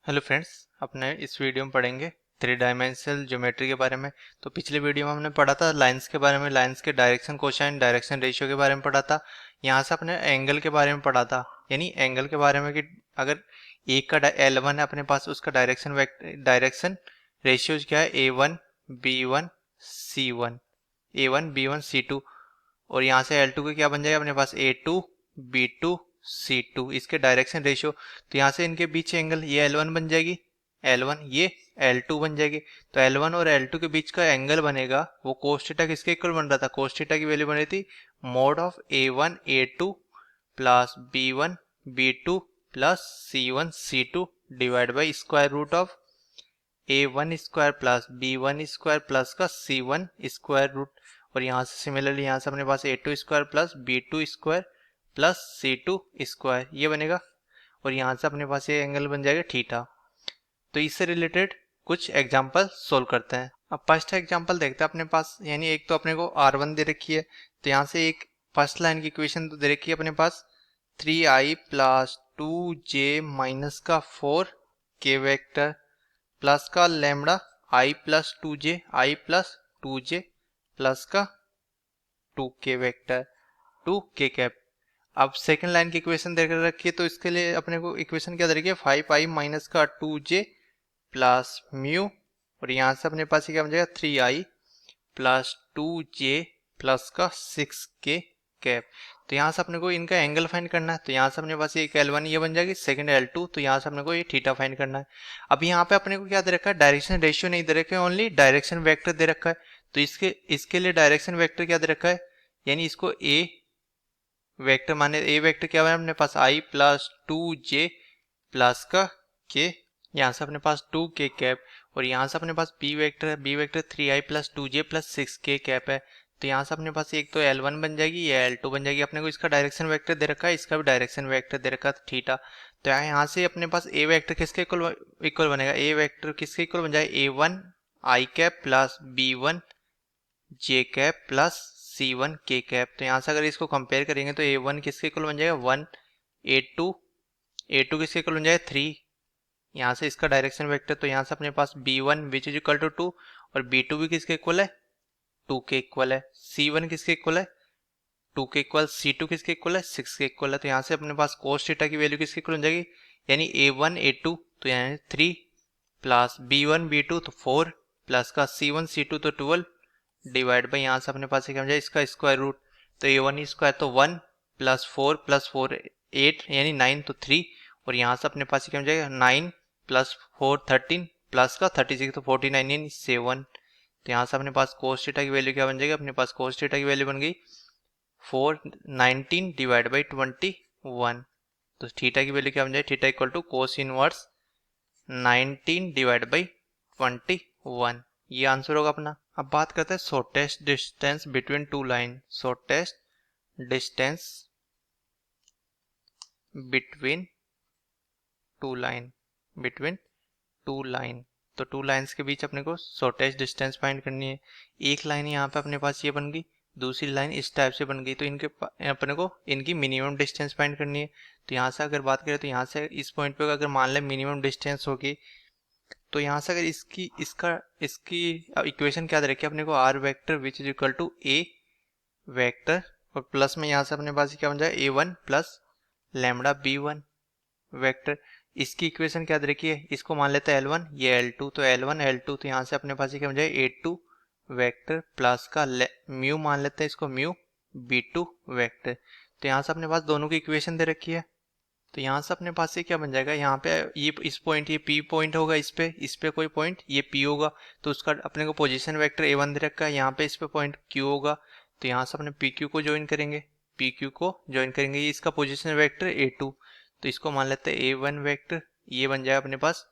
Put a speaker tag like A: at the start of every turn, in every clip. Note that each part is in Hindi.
A: हेलो फ्रेंड्स, अपने इस वीडियो में पढ़ेंगे थ्री डायमेंशनल ज्योमेट्री के बारे में। तो पिछले वीडियो में हमने पढ़ा था लाइंस के बारे में, लाइंस के डायरेक्शन कोसाइन डायरेक्शन रेशियो के बारे में पढ़ा था। यहाँ से अपने एंगल के बारे में पढ़ा था, यानी एंगल के बारे में कि अगर एक का L1 है अपने पास, उसका डायरेक्शन रेशियोज क्या है, A1 B1 C1, A1 B1 C2। और यहाँ से L2 का क्या बन जाएगा अपने पास, A2 B2 C2, इसके डायरेक्शन रेशियो। तो यहाँ से इनके बीच एंगल ये L1 बन जाएगी, L1 ये L2 बन जाएगी। तो L1 और L2 के बीच का एंगल बनेगा वो कोस थीटा किसके इक्वल बन रहा था, कोस थीटा की वैल्यू बन रही थी mod of A1 A2 plus B1 B2 plus C1 C2 divide by square root of A1 square plus B1 square plus का C1 स्क्वायर रूट। और यहाँ से सिमिलरली यहाँ से अपने पास A2 square plus B2 square plus C2 square ये बनेगा। और यहाँ से अपने पास ये एंगल बन जाएगा थीटा। तो इससे रिलेटेड कुछ एग्जांपल सोल्व करते हैं। अब फर्स्ट एग्जांपल देखते हैं अपने पास, यानी एक तो अपने को R1 दे रखी है। तो यहाँ से एक फर्स्ट लाइन की इक्वेशन तो दे रखी है अपने पास 3i प्लस 2j माइनस का 4k वेक्टर प्लस का lambda i plus 2j i plus 2j plus का 2k वेक्टर 2k कैप। अब सेकंड लाइन की इक्वेशन देकर रखी है, तो इसके लिए अपने को इक्वेशन क्या दे रखी है 5i माइनस का 2j प्लस म्यू। और यहाँ से अपने पास क्या बन जाएगा 3i प्लस 2j प्लस का 6k कैप। तो यहाँ से अपने को इनका एंगल फाइंड करना है। तो यहाँ से अपने पास एक L1 ये बन जाएगी, सेकंड L2। तो यहाँ से अपने को ये थीटा फाइंड करना है। अब यहाँ पे अपने को क्या दे रखा है, डायरेक्शन रेशियो नहीं दे रखा है, ओनली डायरेक्शन वेक्टर दे रखा है। तो इसके लिए डायरेक्शन वेक्टर क्या दे रखा है, यानी इसको ए वेक्टर माने, ए वेक्टर क्या है अपने पास i प्लस 2j प्लस का k, यहाँ से अपने पास 2k कैप। और यहाँ से अपने पास बी वेक्टर है, B vector 3i plus 2j plus 6k cap है। तो यहाँ से अपने पास एक तो L1 बन जाएगी, या L2 बन जाएगी। अपने को इसका डायरेक्शन वेक्टर दे रखा है, इसका भी डायरेक्शन वेक्टर दे रखा है थीटा। तो यहाँ से अपने पास ए वेक्टर किसके इक्वल बनेगा, ए वेक्टर किसके इक्वल बन जाएगा, A1 i cap plus B1 j cap plus C1 k cap. तो यहाँ से अगर इसको कंपेयर करेंगे तो A1 किसके इक्वल बन जाएगा 1, A2 किसके इक्वल बन जाएगा 3। यहाँ से इसका डायरेक्शन वेक्टर, तो यहाँ से अपने पास B1 which is equal to 2 और B2 भी किसके इक्वल है 2 के इक्वल है, C1 किसके इक्वल है 2 के इक्वल, C2 किसके इक्वल है 6 के इक्वल है। तो यहाँ से अपने पास कोस थीटा की वैल्यू किसके इक्वल हो जाएगी, यानी A1 A2 तो यानी 3 प्लस B1 B2 तो 4 प्लस का C1 C2 तो 12 डिवाइड बाई यहाँ से अपने पास क्या हो जाए इसका स्क्वायर रूट। तो A1 स्क्वायर तो 1 प्लस 4 8 यानी 9 तो 3। और यहाँ से अपने पास क्या हो जाएगा 9 प्लस 4 13 प्लस का 36 तो 49 यानी 7। तो यहाँ से अपने पास कोस थीटा की वैल्यू क्या बन जाएगी, अपने पास कोस थीटा की वैल्यू बन गई 419 डिवाइड बाई 21। तो थीटा की वैल्यू क्या बन जाएगी, theta equal to cos inverse 19 divide by 21। ये आंसर होगा अपना। अब बात करते हैं shortest distance between two line, shortest distance between two line. तो टू लाइंस के बीच अपने को शॉर्टेस्ट डिस्टेंस फाइंड करनी है। एक लाइन यहाँ पे अपने पास ये बन गई, दूसरी लाइन इस टाइप से बन गई। तो अपने को इनकी मिनिमम डिस्टेंस फाइंड करनी है। तो यहाँ से अगर बात करें तो यहाँ से इस पॉइंट पे अगर मान लें मिनिमम डिस्टेंस होगी, तो यहाँ से अगर इसकी इक्वेशन क्या दे रखी है अपने को R vector which is equal to A vector और प्लस में यहाँ से अपने पास क्या बन जाए A1 plus lambda B1 vector. इसकी इक्वेशन क्या दे रखी है, इसको मान लेते हैं L1 ये L2 तो L1 L2। तो यहाँ से अपने पास क्या बन जाए A2 वेक्टर प्लस का म्यू मान लेते हैं इसको म्यू B2 वेक्टर। तो यहाँ से अपने पास दोनों की इक्वेशन दे रखी है। तो यहाँ से अपने पास से क्या बन जाएगा, यहाँ पे ये इस पॉइंट ये P पॉइंट होगा, इस पे कोई पॉइंट ये P होगा। तो उसका अपने को पोजीशन वेक्टर A1 दे रखा है, यहाँ पे इस पे पॉइंट Q होगा। तो यहाँ से अपने PQ को ज्वाइन करेंगे, ये इसका पोजीशन वेक्टर A2। तो इसको मान लेते हैं A1 वेक्टर, ये बन जाएगा अपने पास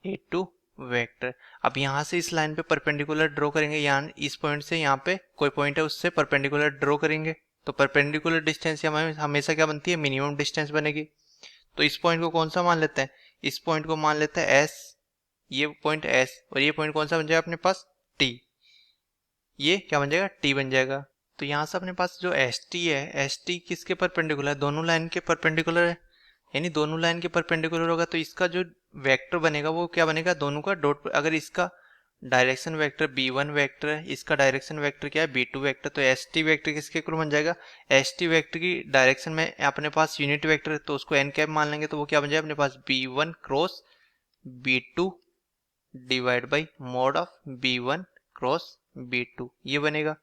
A: A2 वेक्टर। अब यहाँ से इस लाइन पे परपेंडिकुलर ड्रॉ करेंगे, यहाँ इस पॉइंट से यहाँ पे कोई पॉइंट है उससे परपेंडिकुलर ड्रॉ करेंगे। तो परपेंडिकुलर डिस्टेंस हमेशा क्या बनती है, मिनिमम डिस्टेंस बनेगी। तो इस पॉइंट को कौन सा मान लेते हैं, इस पॉइंट को मान लेते हैं S, ये पॉइंट S और ये पॉइंट कौन सा बन जाएगा अपने पास T, ये क्या बन जाएगा T बन जाएगा। तो यहाँ से अपने पास जो ST है, ST किसके परपेंडिकुलर है, दोनों लाइन के परपेंडिकुलर है। यानी दोनों लाइन के परपेंडिकुलर होगा तो इसका जो वेक्टर बनेगा वो क्या बनेगा, दोनों का डॉट। अगर इसका डायरेक्शन वेक्टर b1 वेक्टर है, इसका डायरेक्शन वेक्टर क्या है b2 वेक्टर, तो एस टी वेक्टर किसके इक्वल बन जाएगा, एस टी वेक्टर की डायरेक्शन में अपने पास यूनिट वेक्टर है तो उसको एन कैप मान लेंगे, तो वो क्या बन जाएगा अपने पास b1 cross b2 divide by mod of b1 cross b2 ये बनेगा।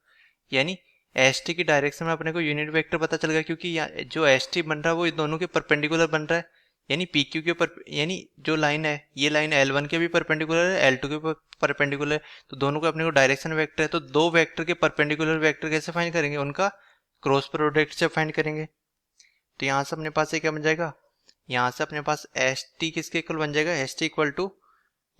A: यानी एस टी की डायरेक्शन में अपने को यूनिट वेक्टर पता चल गया, क्योंकि जो एस टी बन रहा है वो दोनों के परपेंडिकुलर बन रहा है। यानी पी क्यू के यानी जो लाइन है ये लाइन L1 के भी परपेंडिकुलर है, L2 के परपेंडिकुलर है, तो दोनों का अपने को डायरेक्शन वेक्टर है। तो दो वेक्टर के परपेंडिकुलर वेक्टर कैसे फाइंड करेंगे, उनका क्रॉस प्रोडक्ट से फाइंड करेंगे। तो यहाँ से अपने पास ये क्या बन जाएगा, यहाँ से अपने पास एस टी किसके इक्वल बन जाएगा, एस टी इक्वल टू,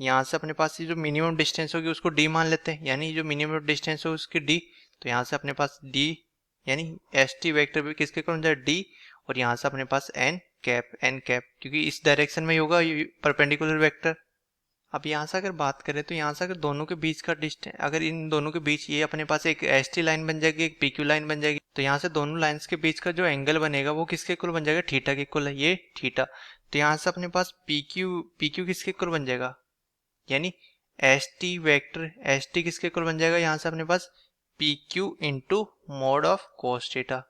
A: यहाँ से अपने पास ये जो मिनिमम डिस्टेंस होगी उसको डी मान लेते हैं, यानी जो मिनिमम डिस्टेंस हो उसकी डी। तो यहाँ से अपने पास डी यानी एस टी वैक्टर भी किसके इक्वल बन जाएगा डी, और यहाँ से अपने पास एन कैप क्योंकि इस डायरेक्शन में ही होगा परपेंडिकुलर वेक्टर। अब यहाँ से अगर बात करें तो यहाँ से अगर दोनों के बीच का डिस्टेंस, अगर इन दोनों के बीच ये अपने पास एक एस टी लाइन बन जाएगी, एक पी क्यू लाइन बन जाएगी, तो यहाँ से दोनों लाइंस के बीच का जो एंगल बनेगा वो किसके इक्वल बन जाएगा, थीटा के इक्वल है, ये थीटा। तो यहाँ से अपने पास पी क्यू किसके इक्वल बन जाएगा, यानी S T vector S T किसके इक्वल बन जाएगा, यहाँ से अपने पास P Q into mod of cos theta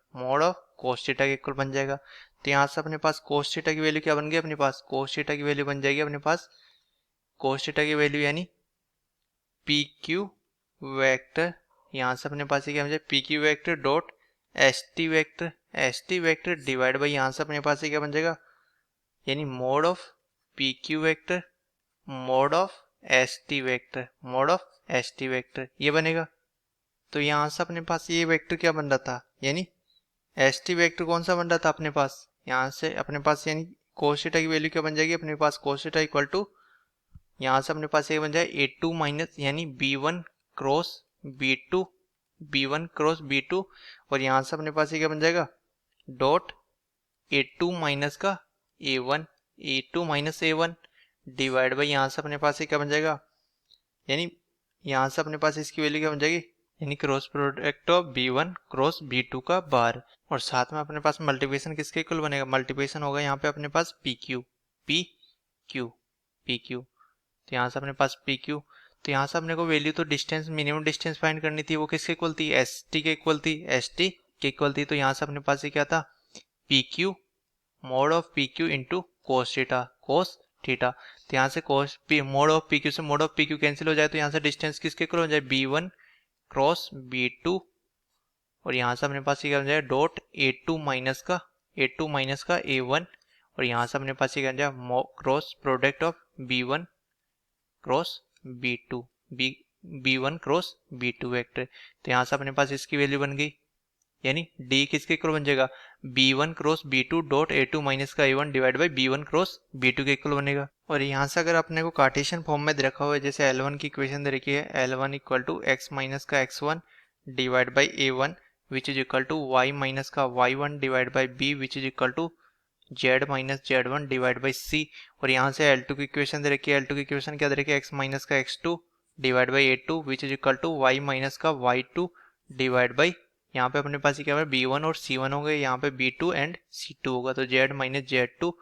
A: के इक्वल बन जाएगा। तो यहाँ से अपने पास कोस थीटा की वैल्यू क्या बन गई, अपने पास कोस थीटा की वैल्यू बन जाएगी अपने पास कोस थीटा की वैल्यू यानी पी क्यू वैक्टर, यहाँ से अपने पास ये क्या बन जाए P Q vector dot S T vector divide by यहाँ से अपने पास ये क्या बन जाएगा, यानी mode of P Q vector mode of S T vector ये बनेगा। तो यहाँ से अपने पास ये वेक्टर क्या बन रहा था, यानी एस टी वेक्टर कौन सा बन रहा था अपने पास, यहाँ से अपने पास यानी कोस थीटा की वैल्यू क्या बन जाएगी अपने पास कोस थीटा इक्वल टू, यहाँ से अपने पास ये बन जाए ए टू माइनस यानी B one cross B two, और यहाँ से अपने पास ये क्या बन जाएगा डॉट ए टू माइनस का A two minus A one divide by यहाँ से अपने पास ये क्या बन जाएगा, यानी यहाँ से अपने पास इसकी वैल्यू क्या बन जाएगी, यानी cross product of b1 cross b2 का बार, और साथ में अपने पास मल्टीप्लिकेशन किसके इक्वल बनेगा, मल्टीप्लिकेशन होगा यहाँ पे अपने पास पी क्यू। तो यहाँ से अपने पास पी क्यू, तो यहाँ से अपने को वैल्यू तो डिस्टेंस मिनिमम डिस्टेंस फाइंड करनी थी, वो किसके इक्वल थी, एस टी के इक्वल थी। तो यहाँ से अपने पास ये क्या था P Q mode of P Q into cos theta. तो यहाँ से मोड ऑफ पी क्यू से mode of P Q cancel हो जाए, तो यहाँ से डिस्टेंस किसके इक्वल हो जाए b1 क्रॉस b2, और यहाँ से अपने पास ये क्या बन जाएगा डॉट ए टू माइनस का a1, और यहाँ से अपने पास ये क्या बन जाएगा cross product of b1 cross b2 b1 cross b2 vector. तो यहाँ से अपने पास इसकी वैल्यू बन गई, यानी d किसके इक्वल बन जाएगा b1 cross b2 dot a2 minus का a1 divide by b1 cross b2 के इक्वल बनेगा। और यहाँ से अगर अपने को कार्टेशियन फॉर्म में दे रखा हुआ है, जैसे L1 की इक्वेशन दे रखी है L1 equal to x minus का x1 divide by a1 which is equal to y minus का y1 divide by b which is equal to z minus z1 divide by c, और यहाँ से L2 की इक्वेशन दे रखी है, L2 की इक्वेशन क्या दे रखी है x माइनस का x2 divide by a2 which is equal to y minus का y2 डिवाइड बाई, यहाँ पे अपने पास क्या है b1 और c1 हो गए, यहाँ पे b2 एंड c2 होगा, तो z minus z2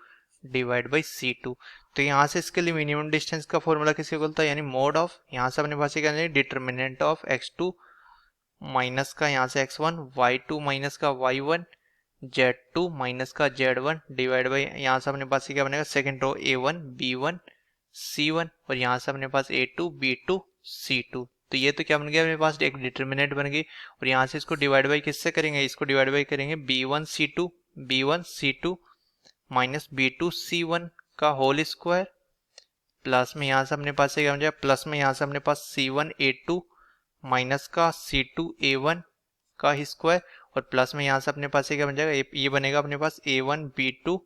A: divide by c2। तो यहाँ से इसके लिए मिनिमम डिस्टेंस का फॉर्मूला किसके इक्वल था, यानी मोड ऑफ, यहाँ से अपने पास क्या है डिटर्मिनेंट ऑफ x2 माइनस का यहाँ से x1 y2 माइनस का y1 z2 माइनस का z1 डिवाइड बाई यहाँ से अपने पास क्या बनेगा second row a1 b1 c1, और यहाँ से अपने पास a2 b2 c2। तो ये तो क्या बन गया अपने पास एक डिटर्मिनेंट बन गई, और यहाँ से इसको डिवाइड बाई किससे करेंगे, इसको डिवाइड बाई करेंगे b1 c2 minus b2 c1 का होल स्क्वायर, प्लस में यहाँ से अपने पास क्या बन जाएगा प्लस में यहाँ से अपने पास c1 a2 माइनस का c2 a1 का स्क्वायर, और प्लस में यहाँ से अपने पास क्या बन जाएगा ये बनेगा अपने पास a1 b2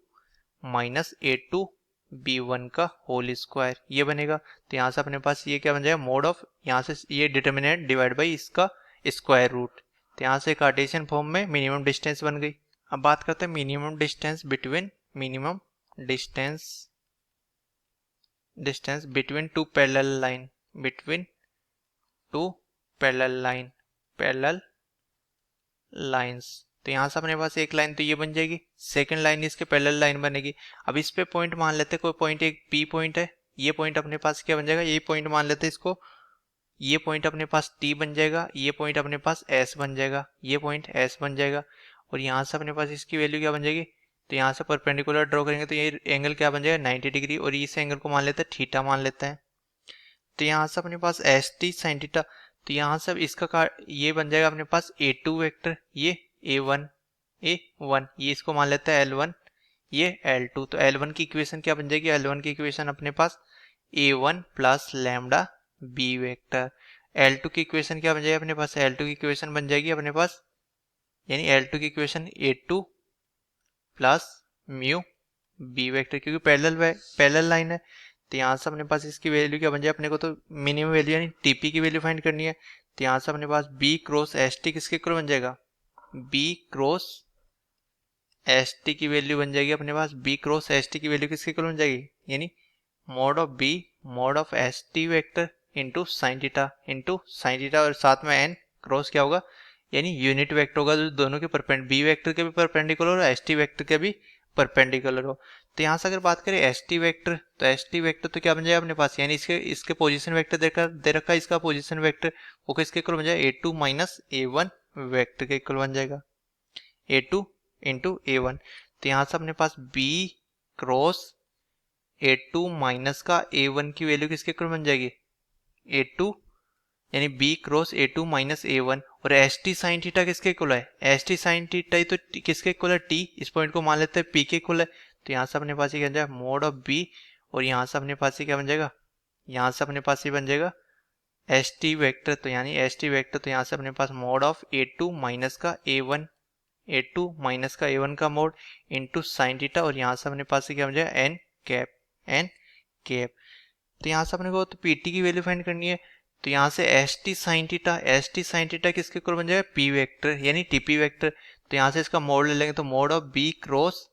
A: minus a2 b1 का होल स्क्वायर ये बनेगा। तो यहाँ से अपने पास ये क्या बन जाएगा मोड ऑफ, यहाँ से ये डिटर्मिनेंट डिवाइड बाई इसका स्क्वायर रूट। तो यहाँ से कार्टेशियन फॉर्म में मिनिमम डिस्टेंस बन गई। अब बात करते हैं minimum distance between to parallel lines. तो यहाँ से अपने पास एक लाइन तो ये बन जाएगी, सेकंड लाइन इसके पैरेलल लाइन बनेगी। अब इस पे पॉइंट मान लेते हैं, कोई पॉइंट एक पी पॉइंट है, ये पॉइंट अपने पास क्या बन जाएगा, ये पॉइंट मान लेते हैं इसको, ये पॉइंट अपने पास टी बन जाएगा, ये पॉइंट अपने पास एस बन जाएगा, ये पॉइंट एस बन जाएगा, और यहाँ से अपने पास इसकी वैल्यू क्या बन जाएगी, तो यहाँ से परपेंडिकुलर ड्रॉ करेंगे तो ये एंगल क्या बन जाएगा 90 डिग्री, और इस एंगल को मान लेते हैं थीटा मान लेते हैं। तो यहाँ से अपने पास एस टी साइन थीटा, तो यहाँ से इसका ये बन जाएगा अपने पास A2 वेक्टर, ये A1 ये इसको मान लेते हैं L1, ये L2। तो L1 की इक्वेशन क्या बन जाएगी, L1 की इक्वेशन अपने पास A1 plus lambda B vector. L2 की इक्वेशन क्या बन जाएगी अपने पास, L2 की इक्वेशन बन जाएगी अपने पास, यानी L2 की equation A2 plus mu B vector, क्योंकि पैरेलल लाइन है। तो यहाँ से अपने पास इसकी वैल्यू क्या बन जाए, अपने को तो मिनिमम वैल्यू यानी टीपी की वैल्यू फाइंड करनी है। तो यहाँ से अपने पास बी क्रॉस एस टी किसके इक्वल बन जाएगा, बी क्रॉस एस टी की वैल्यू बन जाएगी अपने पास, बी क्रॉस एस टी की वैल्यू किसके इक्वल बन जाएगी, यानी mod of B mod of S T vector into sine theta, और साथ में एन क्रॉस क्या होगा, यानी यूनिट वेक्टर होगा जो दोनों के बी वेक्टर के भी परपेंडिकुलर और एस टी वेक्टर के भी परपेंडिकुलर हो। तो यहाँ से अगर बात करें एस टी वेक्टर, तो एस टी वेक्टर तो क्या बन जाएगा अपने पास, यानी इसके पोजीशन वेक्टर दे रखा है, इसका पोजीशन वेक्टर वो किसके इक्वल बन जाएगा, A2 माइनस A1 वेक्टर के इक्वल बन जाएगा, A2 इंटू A1। तो यहाँ से अपने पास B क्रॉस A2 माइनस का A1 की वैल्यू किसके इक्वल बन जाएगी, A2 यानी B cross A2 minus A1, और एस टी साइन थीटा किसके इक्वल है, एस टी साइन थीटा ही तो किसके इक्वल है, T, इस पॉइंट को मान लेते हैं P के इक्वल है। तो यहाँ से अपने पास ये क्या बन जाएगा मोड ऑफ B, और यहाँ से अपने पास ये क्या बन जाएगा, यहाँ से अपने पास ये बन जाएगा एस टी वेक्टर, तो यानी एस टी वेक्टर, तो यहाँ से अपने पास मोड ऑफ A2 माइनस का A1, A2 माइनस का A1 का मोड इंटू साइन थीटा, और यहाँ से अपने पास ये क्या बन जाएगा एन कैप। तो यहाँ से अपने को तो PT की वैल्यू फाइंड करनी है। तो यहाँ से एस टी साइन थीटा किसके इक्वल बन जाएगा, P वेक्टर यानी TP वेक्टर। तो यहाँ से इसका मोड ले लेंगे, तो mod of B cross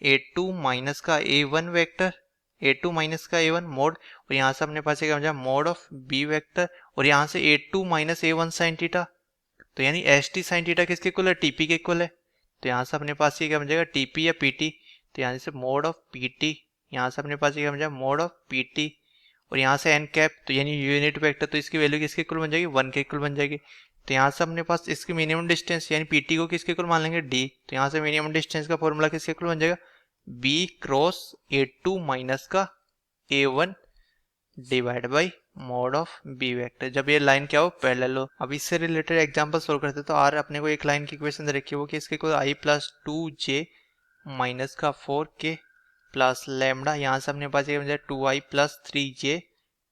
A: A2 minus का A1 वेक्टर, A2 माइनस का A1 मोड, और यहाँ से अपने पास क्या बन जाएगा मोड ऑफ B वेक्टर, और यहाँ से A2 minus A1 sine theta, तो यानी एस टी साइन थीटा किसके इक्वल है, TP के इक्वल है। तो यहाँ से अपने पास ये क्या बन जाएगा TP या PT, तो यहाँ से मोड ऑफ PT, यहाँ से अपने पास ये क्या बन जाएगा मोड ऑफ PT, और यहाँ से एन कैप, तो यानी यूनिट वेक्टर, तो इसकी वैल्यू किसके इक्वल बन जाएगी, 1 के इक्वल बन जाएगी। तो यहाँ से अपने पास इसकी मिनिमम डिस्टेंस यानी PT को किसके इक्वल मान लेंगे, D। तो यहाँ से मिनिमम डिस्टेंस का फॉर्मूला किसके इक्वल बन जाएगा, B क्रॉस A2 माइनस का A1 divide by mod of B vector, जब ये लाइन क्या हो पैरेलल हो। अब इससे रिलेटेड एग्जांपल सोल्व करते हैं। तो आर अपने को एक लाइन की इक्वेशन दे रखी है, वो कि इसके equal I plus 2J minus का 4K प्लस लैम्डा, यहाँ से अपने पास ये बन जाए 2I प्लस 3J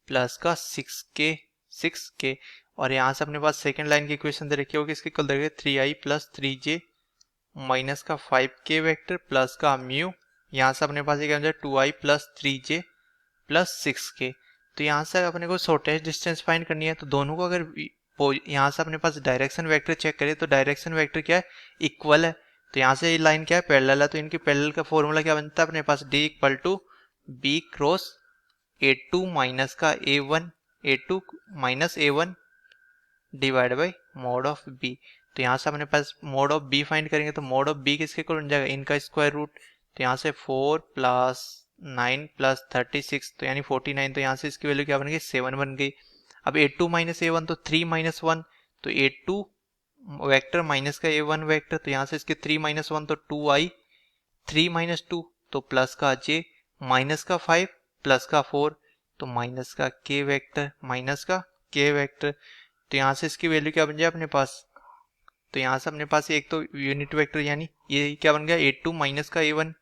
A: प्लस का 6K, और यहाँ से अपने पास सेकंड लाइन की इक्वेशन दे रखी है, वो किसके इक्वल दे रखी है 3I प्लस 3J माइनस का 5K वेक्टर प्लस का म्यू, यहाँ से अपने पास ये क्या बन जाए 2I plus 3J plus 6K। तो यहाँ से अपने को शॉर्टेस्ट डिस्टेंस फाइंड करनी है। तो दोनों को अगर यहाँ से अपने पास डायरेक्शन वेक्टर चेक करें, तो डायरेक्शन वेक्टर क्या है, इक्वल है। तो यहाँ से ये लाइन क्या है, पैरेलल है, तो इनकी पैरेलल का फॉर्मूला क्या बनता है अपने पास, D equal to B cross A2 minus का A2 minus A1 divide by mod of B। तो यहाँ से अपने पास मोड ऑफ B फाइंड करेंगे, तो मोड ऑफ B किसके इक्वल बन जाएगा, इनका स्क्वायर रूट। तो यहाँ से 4 प्लस 9 प्लस 36, तो यानी 49, तो यहाँ से इसकी वैल्यू क्या बन गई, 7 बन गई। अब A2 माइनस A1 तो 3 माइनस 1, तो A2 वेक्टर माइनस का A1 वेक्टर, तो यहाँ से इसके 3 माइनस 1 तो 2I, 3 माइनस 2 तो प्लस का J, माइनस का 5 प्लस का 4 तो माइनस का K वेक्टर, तो यहाँ से इसकी वैल्यू क्या बन जाए अपने पास, तो यहाँ से अपने पास एक तो यूनिट वेक्टर यानी ये क्या बन गया A2 माइनस का A1,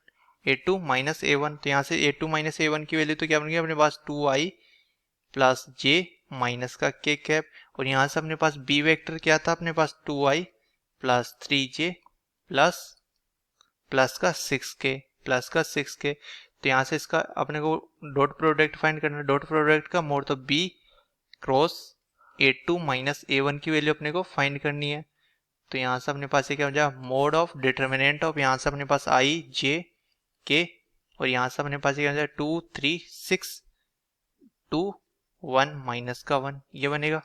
A: A2 माइनस A1, तो यहाँ से A2 माइनस A1 की वैल्यू तो क्या बन गया अपने पास 2I प्लस J माइनस का K कैप, और यहाँ से अपने पास B वेक्टर क्या था अपने पास 2I प्लस 3J प्लस का 6K, तो यहाँ से इसका अपने को डॉट प्रोडक्ट फाइंड करना है। डॉट प्रोडक्ट का मोड, तो B cross A2 minus A1 की वैल्यू अपने को फाइंड करनी है। तो यहाँ से अपने पास ये क्या हो जाएगा मोड ऑफ डिटर्मिनेंट ऑफ, यहाँ से अपने पास I J K, और यहाँ से अपने पास ये क्या हो जाएगा 2 3 6 2 1 माइनस का 1 ये बनेगा।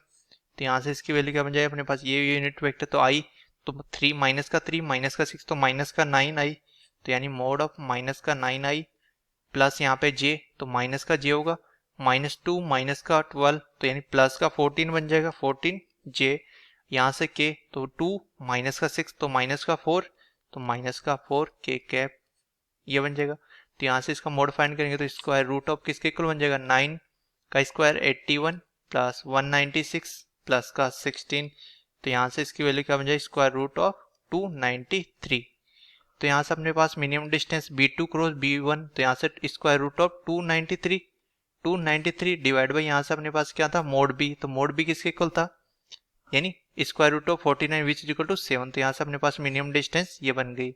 A: तो यहाँ से इसकी वैल्यू क्या बन जाएगी अपने पास, ये यूनिट वेक्टर तो I, तो 3 माइनस का 3 माइनस का 6 तो माइनस का 9 आई, तो यानी मोड ऑफ माइनस का 9 आई, प्लस यहाँ पे जे तो माइनस का जे होगा, -2 माइनस का 12 तो यानी प्लस का 14 बन जाएगा, 14 जे, यहाँ से के तो 2 माइनस का 6 तो माइनस का 4 तो माइनस का 4 के कैप, ये बन जाएगा। तो यहाँ से इसका मोड फाइंड करेंगे तो स्क्वायर रूट ऑफ किसके इक्वल बन जाएगा, 9 का स्क्वायर 81 प्लस 196 प्लस का 16, तो यहाँ से इसकी वैल्यू क्या बन जाएगी, स्क्वायर रूट ऑफ 293। तो यहाँ से अपने पास minimum distance B2 cross B1, तो यहाँ से square root of 293 divide by यहाँ से अपने पास क्या था, मोड B, तो मोड B किसके इक्वल था, यानी square root of 49 which is equal to 7, तो यहाँ से अपने पास मिनिमम डिस्टेंस ये बन गई।